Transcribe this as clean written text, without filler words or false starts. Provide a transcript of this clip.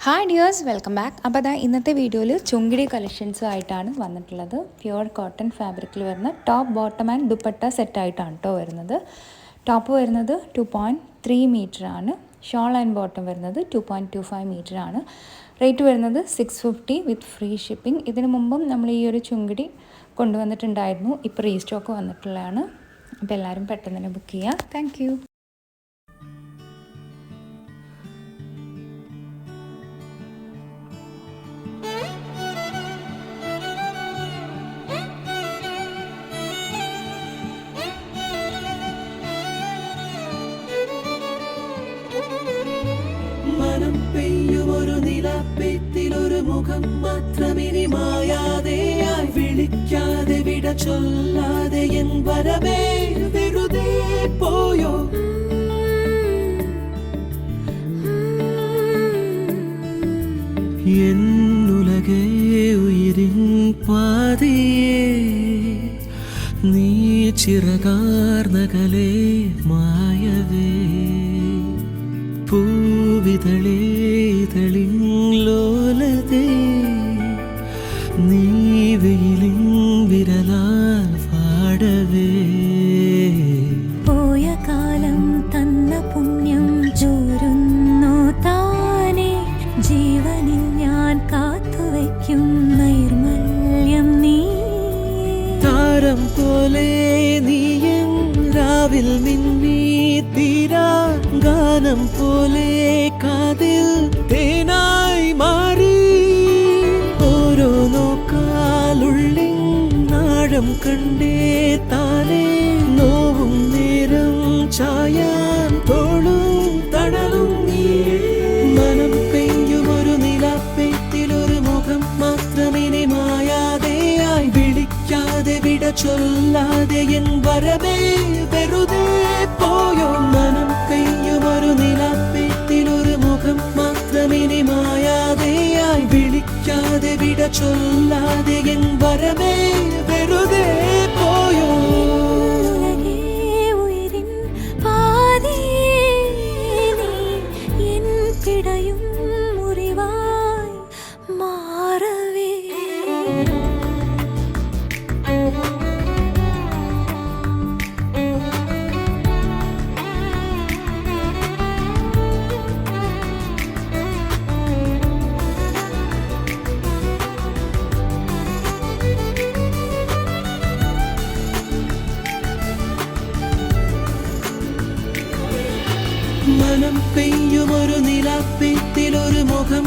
Hi dears, welcome back. അപ്പോൾ അതാ ഇന്നത്തെ വീഡിയോയിൽ ചുങ്കിടി കളക്ഷൻസും ആയിട്ടാണ് വന്നിട്ടുള്ളത്. പ്യുവർ കോട്ടൺ ഫാബ്രിക്കിൽ വരുന്ന ടോപ്പ് ബോട്ടം ആൻഡ് ദുപ്പട്ട സെറ്റായിട്ടാണ് കേട്ടോ വരുന്നത്. ടോപ്പ് വരുന്നത് 2.3 മീറ്റർ ആണ്. ഷോൾ ആൻഡ് ബോട്ടം വരുന്നത് 2.25 മീറ്റർ ആണ്. റേറ്റ് വരുന്നത് 650 വിത്ത് ഫ്രീ ഷിപ്പിംഗ്. ഇതിനു മുമ്പും നമ്മൾ ഈ ഒരു ചുങ്കിടി കൊണ്ടുവന്നിട്ടുണ്ടായിരുന്നു. ഇപ്പോൾ റീസ്റ്റോക്ക് വന്നിട്ടുള്ളതാണ്. അപ്പോൾ എല്ലാവരും പെട്ടെന്ന് തന്നെ ബുക്ക് ചെയ്യുക. Thank you. മനം പെയ്യുമൊരു നിലാപ്പെത്തിലൊരു മുഖം മാത്രമിനി മായാതെയായി വിളിക്കാതെ വിട ചൊല്ലാതെ എൻ വരവേ വെറുതെ പോയോ. എന്നുലകേ ഉയിരിൻ പാതിയേ നീ ചിറകാർന്നകലേ മായവേ പൂവിതളേ ഇതളിൻ ലോലതേ നീ വെയിലിൻ വിരലാൽ വാടവേ. പോയ കാലം തന്ന പുണ്യം ചോരുന്നു താനേ ജീവനിൽ ഞാൻ കാത്തുവയ്ക്കും നൈർമല്യം നീ. താരം പോലെ നീയൻ രാവിൽ മിന്നി തീരാ ഗാനം പോലെ കാതിൽ തേനായി മാറി. ഓരോ നോക്കാലുള്ളിൻ നാഴം കണ്ടേ താനേ നോവും നേരം ചായാൻ തോളും തണലും നീ. മനം പെയ്യുമൊരു നിലാപ്പെത്തിലൊരു മുഖം മാത്രമിനി മായാതെയായി വിളിക്കാതെ വിട ചൊല്ലാതെ എൻ വരവേ വെറുതെ പോയോ. മനം പെയ്യുമൊരു നിലാപ്പെത്തിലൊരു മുഖം മാത്രമിനി മായാതെയായി വിളിക്കാതെ വിട ചൊല്ലാതെ എൻ വരവേ വെറുതെ പോയോ. ഉലകേ ഉയിരിൻ പാതിയേ നീ എൻ പിടയും മുറിവായി മാറവേ. മനം പെയ്യുമൊരു നിലാപ്പെത്തിലൊരു മുഖം